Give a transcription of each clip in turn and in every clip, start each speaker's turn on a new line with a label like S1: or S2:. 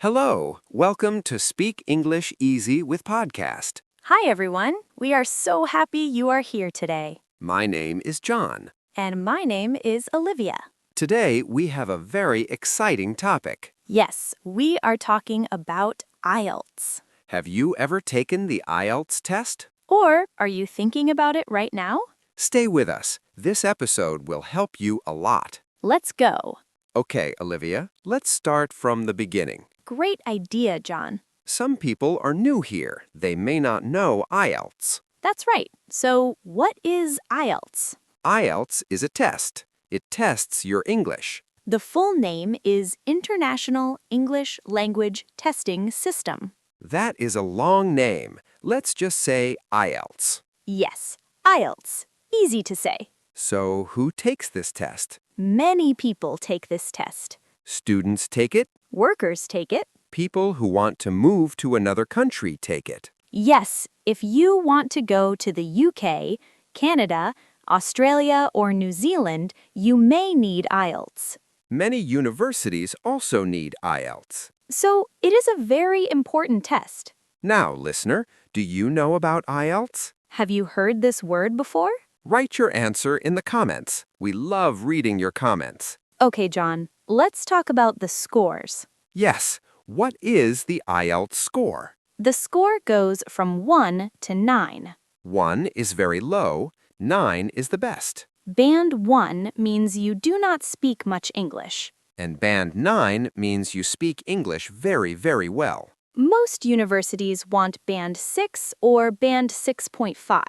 S1: Hello, welcome to Speak English Easy with Podcast.
S2: Hi, everyone. We are so happy you are here today.
S1: My name is John.
S2: And my name is Olivia.
S1: Today we have a very exciting topic.
S2: Yes, we are talking about IELTS.
S1: Have you ever taken the IELTS test?
S2: Or are you thinking about it right now?
S1: Stay with us. This episode will help you a lot.
S2: Let's go.
S1: Okay, Olivia, let's start from the beginning.
S2: Great idea, John.
S1: Some people are new here. They may not know IELTS.
S2: That's right. So, what is IELTS?
S1: IELTS is a test. It tests your English.
S2: The full name is International English Language Testing System.
S1: That is a long name. Let's just say IELTS.
S2: Yes, IELTS. Easy to say.
S1: So, who takes this test?
S2: Many people take this test.
S1: Students take it.
S2: Workers take it.
S1: People who want to move to another country take it.
S2: Yes, if you want to go to the UK, Canada, Australia, or New Zealand, you may need IELTS.
S1: Many universities also need IELTS.
S2: So it is a very important test.
S1: Now, listener, do you know about IELTS?
S2: Have you heard this word before?
S1: Write your answer in the comments. We love reading your comments.
S2: Okay, John, let's talk about the scores.
S1: Yes, what is the IELTS score?
S2: The score goes from 1 to 9.
S1: 1 is very low, 9 is the best.
S2: Band 1 means you do not speak much English.
S1: And Band 9 means you speak English very, very well.
S2: Most universities want Band 6 or Band 6.5.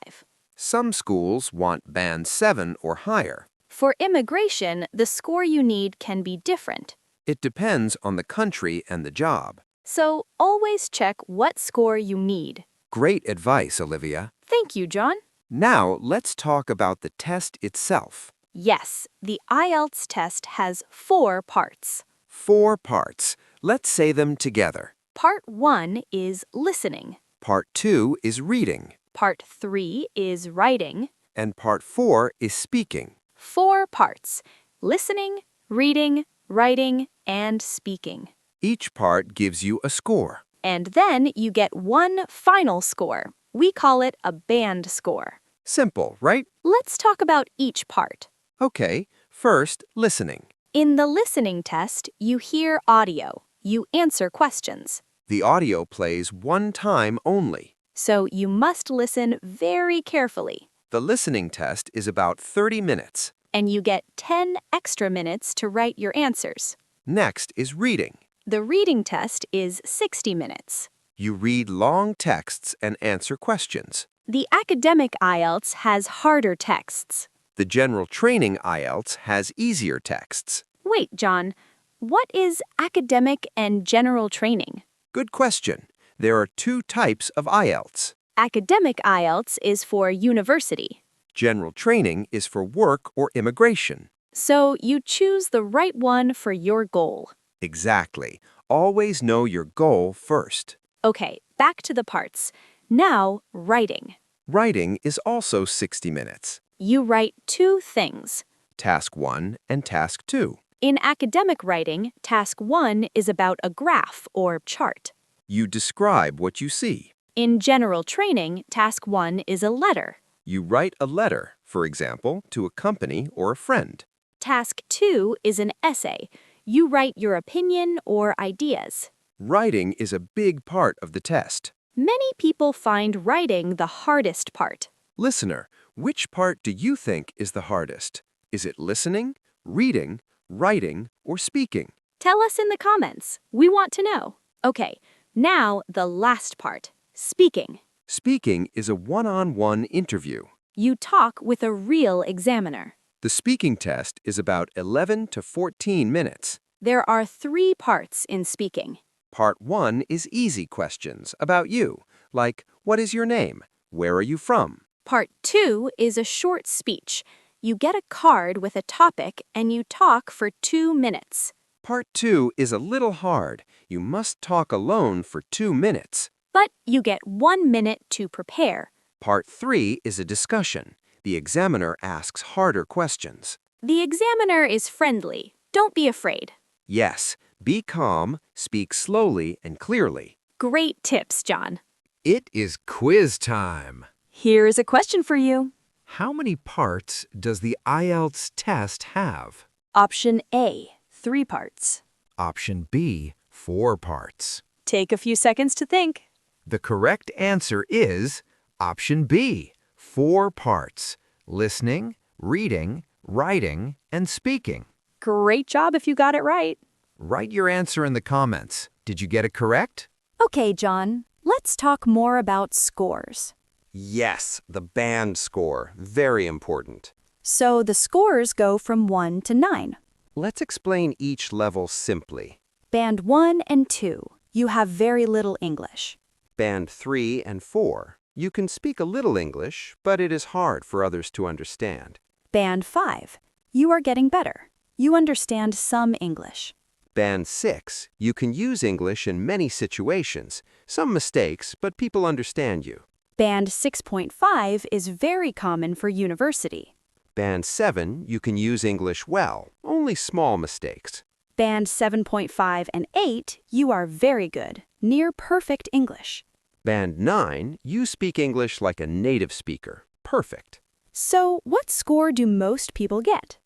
S1: Some schools want Band 7 or higher.
S2: For immigration, the score you need can be different.
S1: It depends on the country and the job.
S2: So always check what score you need.
S1: Great advice, Olivia.
S2: Thank you, John.
S1: Now, let's talk about the test itself.
S2: Yes, the IELTS test has 4 parts.
S1: 4 parts. Let's say them together.
S2: Part 1 is listening.
S1: Part 2 is reading.
S2: Part 3 is writing.
S1: And Part 4 is speaking.
S2: 4 parts: listening, reading, writing, and speaking.
S1: Each part gives you a score.
S2: And then you get one final score. We call it a band score.
S1: Simple, right?
S2: Let's talk about each part.
S1: Okay, first, listening.
S2: In the listening test, you hear audio. You answer questions.
S1: The audio plays one time only.
S2: So you must listen very carefully.
S1: The listening test is about 30 minutes.
S2: And you get 10 extra minutes to write your answers.
S1: Next is reading.
S2: The reading test is 60 minutes.
S1: You read long texts and answer questions.
S2: The academic IELTS has harder texts.
S1: The general training IELTS has easier texts.
S2: Wait, John, what is academic and general training?
S1: Good question. There are 2 types of IELTS.
S2: Academic IELTS is for university.
S1: General training is for work or immigration.
S2: So you choose the right one for your goal.
S1: Exactly. Always know your goal first.
S2: Okay, back to the parts. Now, writing.
S1: Writing is also 60 minutes.
S2: You write 2 things.
S1: Task 1 and Task 2.
S2: In academic writing, task 1 is about a graph or chart.
S1: You describe what you see.
S2: In general training, task 1 is a letter.
S1: You write a letter, for example, to a company or a friend.
S2: Task 2 is an essay. You write your opinion or ideas.
S1: Writing is a big part of the test.
S2: Many people find writing the hardest part.
S1: Listener, which part do you think is the hardest? Is it listening, reading, writing, or speaking?
S2: Tell us in the comments. We want to know. Okay, now the last part, speaking.
S1: Speaking is a one-on-one interview.
S2: You talk with a real examiner.
S1: The speaking test is about 11 to 14 minutes.
S2: There are 3 parts in speaking.
S1: Part 1 is easy questions about you, like, what is your name? Where are you from?
S2: Part 2 is a short speech. You get a card with a topic and you talk for 2 minutes.
S1: Part 2 is a little hard. You must talk alone for 2 minutes.
S2: But you get 1 minute to prepare.
S1: Part 3 is a discussion. The examiner asks harder questions.
S2: The examiner is friendly. Don't be afraid.
S1: Yes, Be calm, speak slowly and clearly.
S2: Great tips, John.
S3: It is quiz time.
S2: Here's a question for you.
S3: How many parts does the IELTS test have?
S2: Option A, 3 parts.
S3: Option B, 4 parts.
S2: Take a few seconds to think.
S3: The correct answer is option B, 4 parts. Listening, reading, writing, and speaking.
S2: Great job if you got it right.
S3: Write your answer in the comments. Did you get it correct?
S2: Okay, John, let's talk more about scores.
S1: Yes, the band score. Very important.
S2: So the scores go from 1 to 9.
S1: Let's explain each level simply.
S2: Band 1 and 2, you have very little English.
S1: Band 3 and 4. You can speak a little English, but it is hard for others to understand.
S2: Band 5, you are getting better. You understand some English.
S1: Band 6. You can use English in many situations. Some mistakes, but people understand you.
S2: Band 6.5 is very common for university.
S1: Band 7. You can use English well, only small mistakes.
S2: Band 7.5 and 8, you are very good, near perfect English.
S1: Band 9. You speak English like a native speaker. Perfect.
S2: So what score do most people get?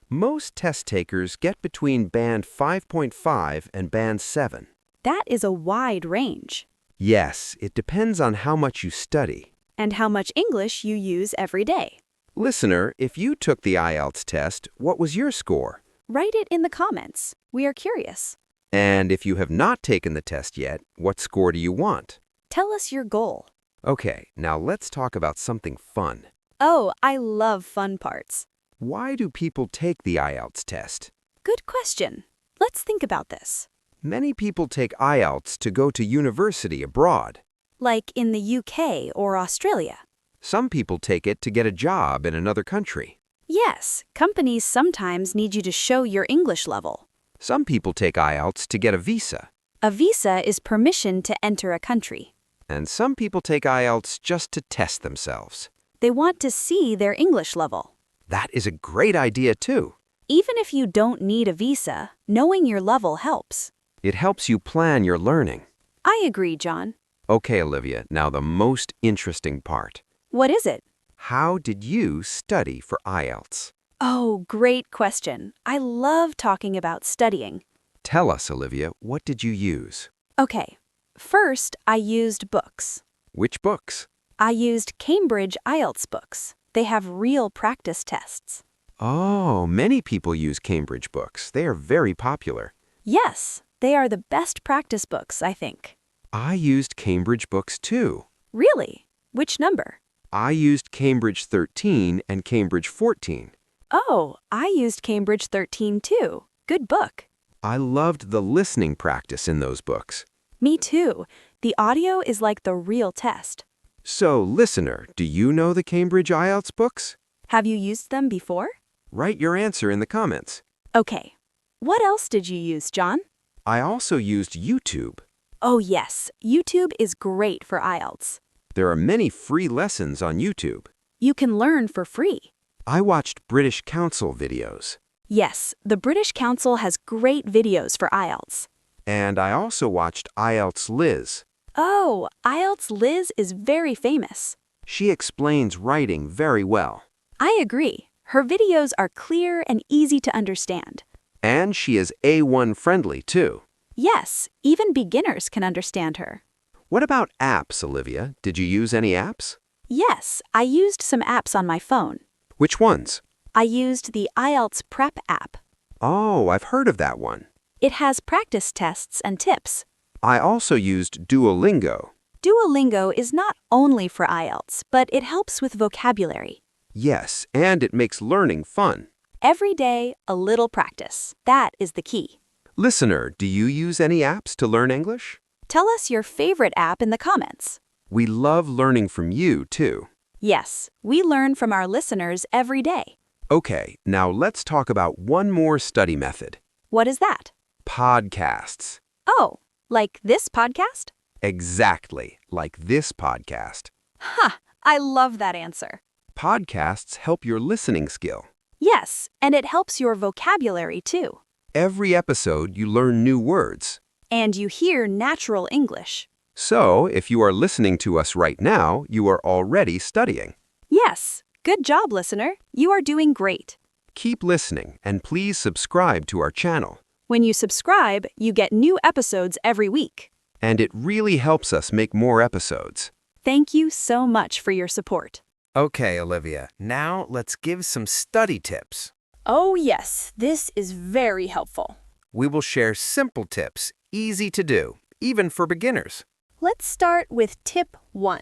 S1: Most test takers get between Band 5.5 and Band 7.
S2: That is a wide range.
S1: Yes, it depends on how much you study.
S2: And how much English you use every day.
S1: Listener, if you took the IELTS test, what was your score?
S2: Write it in the comments. We are curious.
S1: And if you have not taken the test yet, what score do you want?
S2: Tell us your goal.
S1: Okay, now let's talk about something fun.
S2: Oh, I love fun parts.
S1: Why do people take the IELTS test?
S2: Good question. Let's think about this.
S1: Many people take IELTS to go to university abroad.
S2: Like in the UK or Australia.
S1: Some people take it to get a job in another country.
S2: Yes, companies sometimes need you to show your English level.
S1: Some people take IELTS to get a visa.
S2: A visa is permission to enter a country.
S1: And some people take IELTS just to test themselves.
S2: They want to see their English level.
S1: That is a great idea too.
S2: Even if you don't need a visa, knowing your level helps.
S1: It helps you plan your learning.
S2: I agree, John.
S1: Okay, Olivia, now the most interesting part.
S2: What is it?
S1: How did you study for IELTS?
S2: Oh, great question. I love talking about studying.
S1: Tell us, Olivia, what did you use?
S2: Okay, first I used books.
S1: Which books?
S2: I used Cambridge IELTS books. They have real practice tests.
S1: Oh, many people use Cambridge books. They are very popular.
S2: Yes, they are the best practice books, I think.
S1: I used Cambridge books too.
S2: Really? Which number?
S1: I used Cambridge 13 and Cambridge 14.
S2: Oh, I used Cambridge 13 too. Good book.
S1: I loved the listening practice in those books.
S2: Me too. The audio is like the real test.
S1: So, listener, do you know the Cambridge IELTS books?
S2: Have you used them before?
S1: Write your answer in the comments.
S2: Okay. What else did you use, John?
S1: I also used YouTube.
S2: Oh yes, YouTube is great for IELTS.
S1: There are many free lessons on YouTube.
S2: You can learn for free.
S1: I watched British Council videos.
S2: Yes, the British Council has great videos for IELTS.
S1: And I also watched IELTS Liz.
S2: Oh, IELTS Liz is very famous.
S1: She explains writing very well.
S2: I agree. Her videos are clear and easy to understand.
S1: And she is A1 friendly too.
S2: Yes, even beginners can understand her.
S1: What about apps, Olivia? Did you use any apps?
S2: Yes, I used some apps on my phone.
S1: Which ones?
S2: I used the IELTS Prep app.
S1: Oh, I've heard of that one.
S2: It has practice tests and tips.
S1: I also used Duolingo.
S2: Duolingo is not only for IELTS, but it helps with vocabulary.
S1: Yes, and it makes learning fun.
S2: Every day, a little practice. That is the key.
S1: Listener, do you use any apps to learn English?
S2: Tell us your favorite app in the comments.
S1: We love learning from you, too.
S2: Yes, we learn from our listeners every day.
S1: Okay, now let's talk about one more study method.
S2: What is that?
S1: Podcasts.
S2: Oh, like this podcast?
S1: Exactly, like this podcast.
S2: Ha! I love that answer.
S1: Podcasts help your listening skill.
S2: Yes, and it helps your vocabulary too.
S1: Every episode, you learn new words.
S2: And you hear natural English.
S1: So, if you are listening to us right now, you are already studying.
S2: Yes, good job, listener. You are doing great.
S1: Keep listening, and please subscribe to our channel.
S2: When you subscribe, you get new episodes every week.
S1: And it really helps us make more episodes.
S2: Thank you so much for your support.
S3: Okay, Olivia, now let's give some study tips.
S2: Oh yes, this is very helpful.
S3: We will share simple tips, easy to do, even for beginners.
S2: Let's start with tip 1.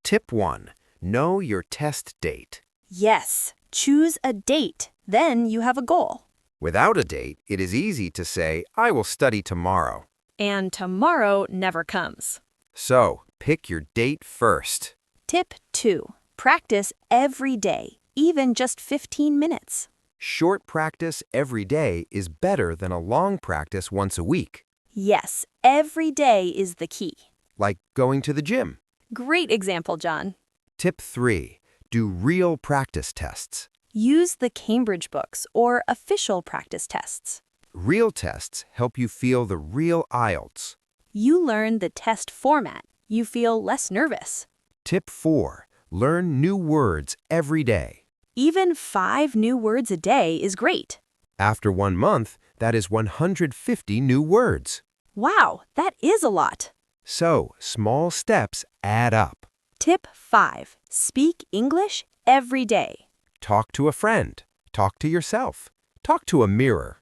S3: Tip 1. Know your test date.
S2: Yes, choose a date. Then you have a goal.
S3: Without a date, it is easy to say, I will study tomorrow.
S2: And tomorrow never comes.
S3: So, pick your date first.
S2: Tip 2. Practice every day, even just 15 minutes.
S3: Short practice every day is better than a long practice once a week,
S2: Yes, every day is the key.
S3: like going to the gym.
S2: Great example, John.
S3: Tip 3. Do real practice tests.
S2: Use the Cambridge books or official practice tests.
S3: Real tests help you feel the real IELTS.
S2: You learn the test format. You feel less nervous.
S3: Tip 4. Learn new words every day.
S2: Even 5 new words a day is great.
S3: After 1 month, that is 150 new words.
S2: Wow, that is a lot.
S3: So, small steps add up.
S2: Tip 5. Speak English every day.
S3: Talk to a friend. Talk to yourself. Talk to a mirror.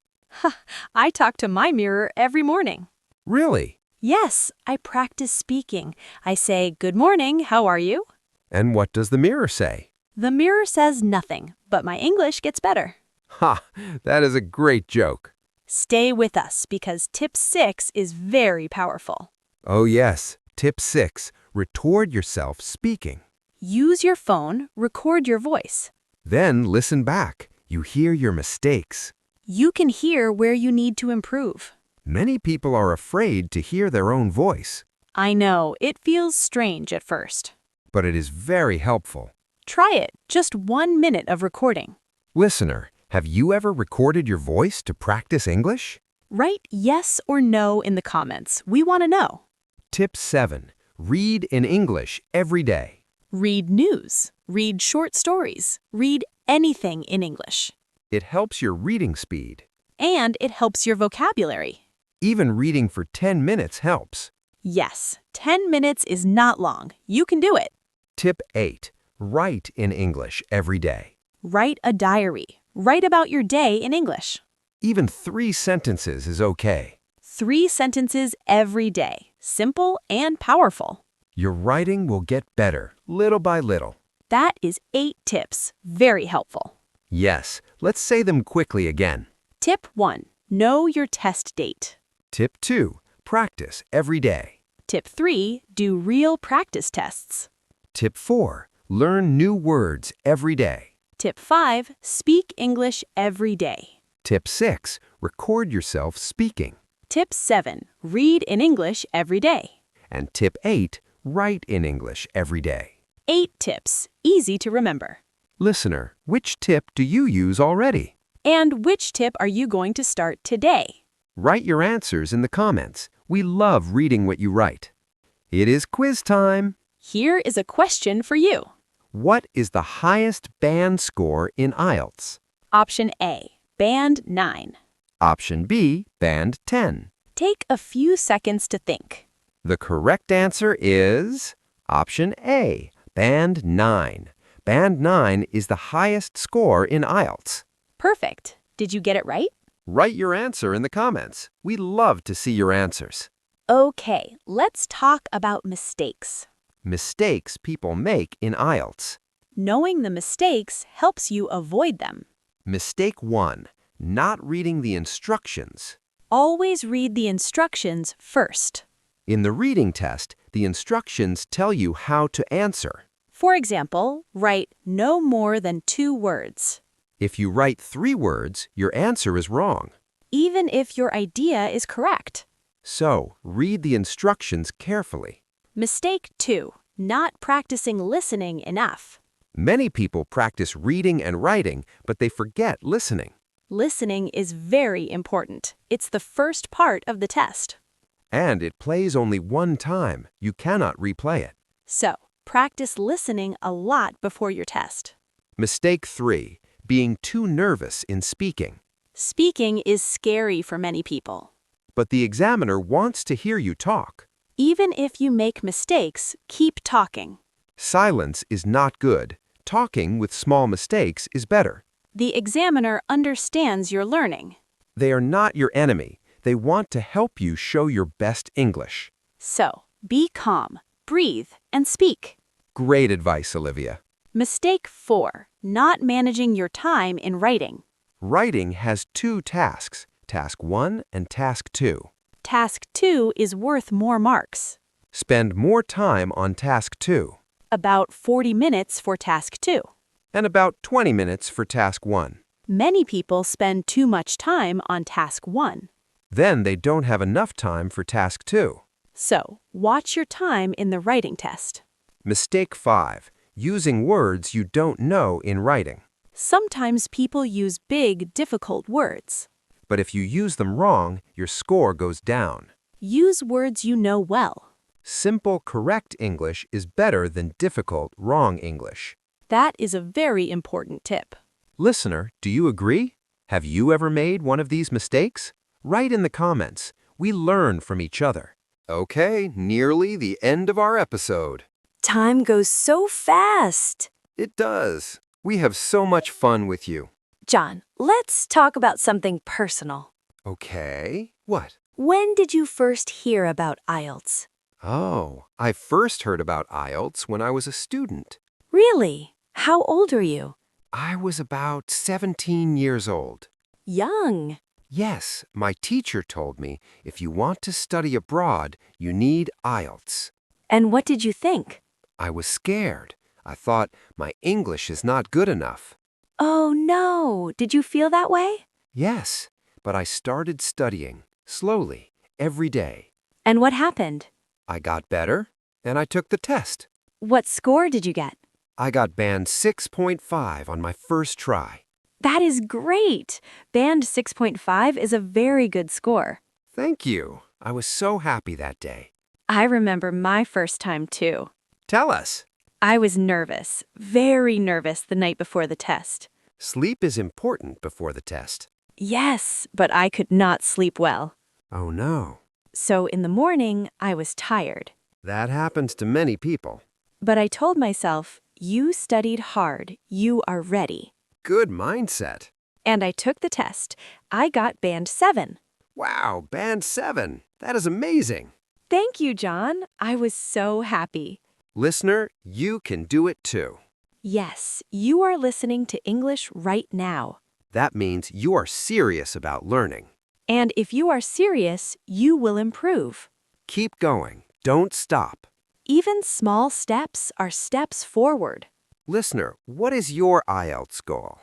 S2: I talk to my mirror every morning.
S3: Really?
S2: Yes, I practice speaking. I say, "Good morning, how are you?"
S3: And what does the mirror say?
S2: The mirror says nothing, but my English gets better.
S3: Ha! That is a great joke.
S2: Stay with us because tip 6 is very powerful.
S3: Oh yes. Tip 6. Record yourself speaking.
S2: Use your phone, record your voice.
S3: Then listen back. You hear your mistakes.
S2: You can hear where you need to improve.
S3: Many people are afraid to hear their own voice,
S2: I know, it feels strange at first.
S3: but it is very helpful.
S2: Try it, just 1 minute of recording.
S3: Listener, have you ever recorded your voice to practice English?
S2: Write yes or no in the comments. We want to know.
S3: Tip 7. Read in English every day.
S2: Read news, read short stories, read anything in English.
S3: It helps your reading speed.
S2: And it helps your vocabulary.
S3: Even reading for 10 minutes helps.
S2: Yes, 10 minutes is not long. You can do it.
S3: Tip 8. Write in English every day.
S2: Write a diary. Write about your day in English.
S3: Even 3 sentences is okay.
S2: 3 sentences every day. Simple and powerful.
S3: Your writing will get better, little by little.
S2: That is 8 tips. Very helpful.
S3: Yes, let's say them quickly again.
S2: Tip 1. Know your test date.
S3: Tip 2. Practice every day.
S2: Tip 3. Do real practice tests.
S3: Tip 4. Learn new words every day.
S2: Tip 5. Speak English every day.
S3: Tip 6. Record yourself speaking.
S2: Tip 7. Read in English every day.
S3: And tip 8. Write in English every day.
S2: 8 tips. Easy to remember.
S3: Listener, which tip do you use already?
S2: And which tip are you going to start today?
S3: Write your answers in the comments. We love reading what you write. It is quiz time.
S2: Here is a question for you.
S3: What is the highest band score in IELTS?
S2: Option A. Band 9.
S3: Option B, band 10.
S2: Take a few seconds to think.
S3: The correct answer is option A, band 9. Band 9 is the highest score in IELTS.
S2: Perfect. Did you get it right?
S3: Write your answer in the comments. We love to see your answers.
S2: Okay, let's talk about mistakes.
S3: Mistakes people make in IELTS.
S2: Knowing the mistakes helps you avoid them.
S3: Mistake 1, not reading the instructions.
S2: Always read the instructions first.
S3: In the reading test, the instructions tell you how to answer.
S2: For example, write no more than 2 words.
S3: If you write 3 words, your answer is wrong.
S2: Even if your idea is correct.
S3: So, read the instructions carefully.
S2: Mistake 2. Not practicing listening enough.
S3: Many people practice reading and writing, but they forget listening.
S2: Listening is very important. It's the first part of the test.
S3: And it plays only one time. You cannot replay it.
S2: So, practice listening a lot before your test.
S3: Mistake 3. Being too nervous in speaking.
S2: Speaking is scary for many people.
S3: But the examiner wants to hear you talk.
S2: Even if you make mistakes, keep talking.
S3: Silence is not good. Talking with small mistakes is better.
S2: The examiner understands your learning.
S3: They are not your enemy. They want to help you show your best English.
S2: So, be calm, breathe, and speak.
S3: Great advice, Olivia.
S2: Mistake 4. Not managing your time in writing.
S3: Writing has 2 tasks, Task 1 and Task 2.
S2: Task 2 is worth more marks.
S3: Spend more time on Task 2
S2: About 40 minutes for Task 2.
S3: and about 20 minutes for Task 1.
S2: Many people spend too much time on Task 1.
S3: Then they don't have enough time for Task 2.
S2: So, watch your time in the writing test.
S3: Mistake 5. Using words you don't know in writing.
S2: Sometimes people use big, difficult words.
S3: But if you use them wrong, your score goes down.
S2: Use words you know well.
S3: Simple, correct English is better than difficult, wrong English.
S2: That is a very important tip.
S3: Listener, do you agree? Have you ever made one of these mistakes? Write in the comments. We learn from each other. Okay, nearly the end of our episode.
S2: Time goes so fast.
S3: It does. We have so much fun with you.
S2: John, let's talk about something personal.
S3: Okay, what?
S2: When did you first hear about IELTS?
S3: Oh, I first heard about IELTS when I was a student.
S2: Really? How old are you?
S3: I was about 17 years old.
S2: Young.
S3: Yes, my teacher told me if you want to study abroad, you need IELTS.
S2: And what did you think?
S3: I was scared. I thought my English is not good enough.
S2: Oh no, did you feel that way?
S3: Yes, but I started studying, slowly, every day.
S2: And what happened?
S3: I got better, and I took the test.
S2: What score did you get?
S3: I got band 6.5 on my first try.
S2: That is great! Band 6.5 is a very good score.
S3: Thank you. I was so happy that day.
S2: I remember my first time too.
S3: Tell us.
S2: I was nervous, very nervous the night before the test.
S3: Sleep is important before the test.
S2: Yes, but I could not sleep well.
S3: Oh no.
S2: So in the morning, I was tired.
S3: That happens to many people.
S2: But I told myself, you studied hard, you are ready.
S3: Good mindset.
S2: And I took the test. I got band 7.
S3: Wow, band 7. That is amazing.
S2: Thank you, John. I was so happy.
S3: Listener, you can do it too.
S2: Yes, you are listening to English right now.
S3: That means you are serious about learning.
S2: And if you are serious, you will improve.
S3: Keep going. Don't stop.
S2: Even small steps are steps forward.
S3: Listener, what is your IELTS goal?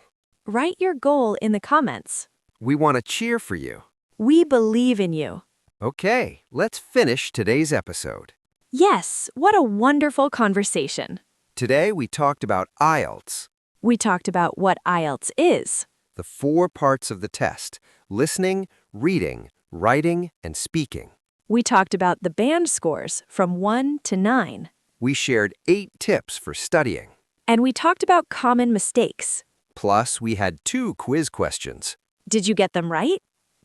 S2: Write your goal in the comments.
S3: We want to cheer for you.
S2: We believe in you.
S3: Okay, let's finish today's episode.
S2: Yes, what a wonderful conversation.
S3: Today we talked about IELTS,
S2: We talked about what IELTS is.
S3: the 4 parts of the test: listening, reading, writing, and speaking.
S2: We talked about the band scores from 1 to 9.
S3: We shared 8 tips for studying.
S2: And we talked about common mistakes.
S3: Plus, we had 2 quiz questions.
S2: Did you get them right?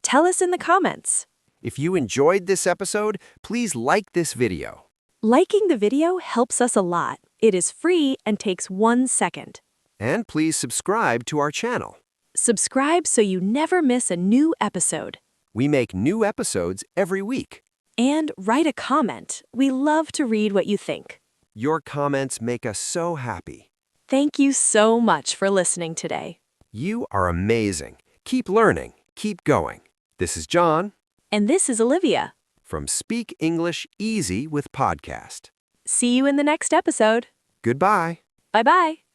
S2: Tell us in the comments.
S3: If you enjoyed this episode, please like this video.
S2: Liking the video helps us a lot. It is free and takes 1 second.
S3: And please subscribe to our channel.
S2: Subscribe so you never miss a new episode.
S3: We make new episodes every week.
S2: And write a comment. We love to read what you think.
S3: Your comments make us so happy.
S2: Thank you so much for listening today.
S3: You are amazing. Keep learning. Keep going. This is John
S2: And this is Olivia.
S3: from Speak English Easy with Podcast.
S2: See you in the next episode.
S3: Goodbye.
S2: Bye-bye.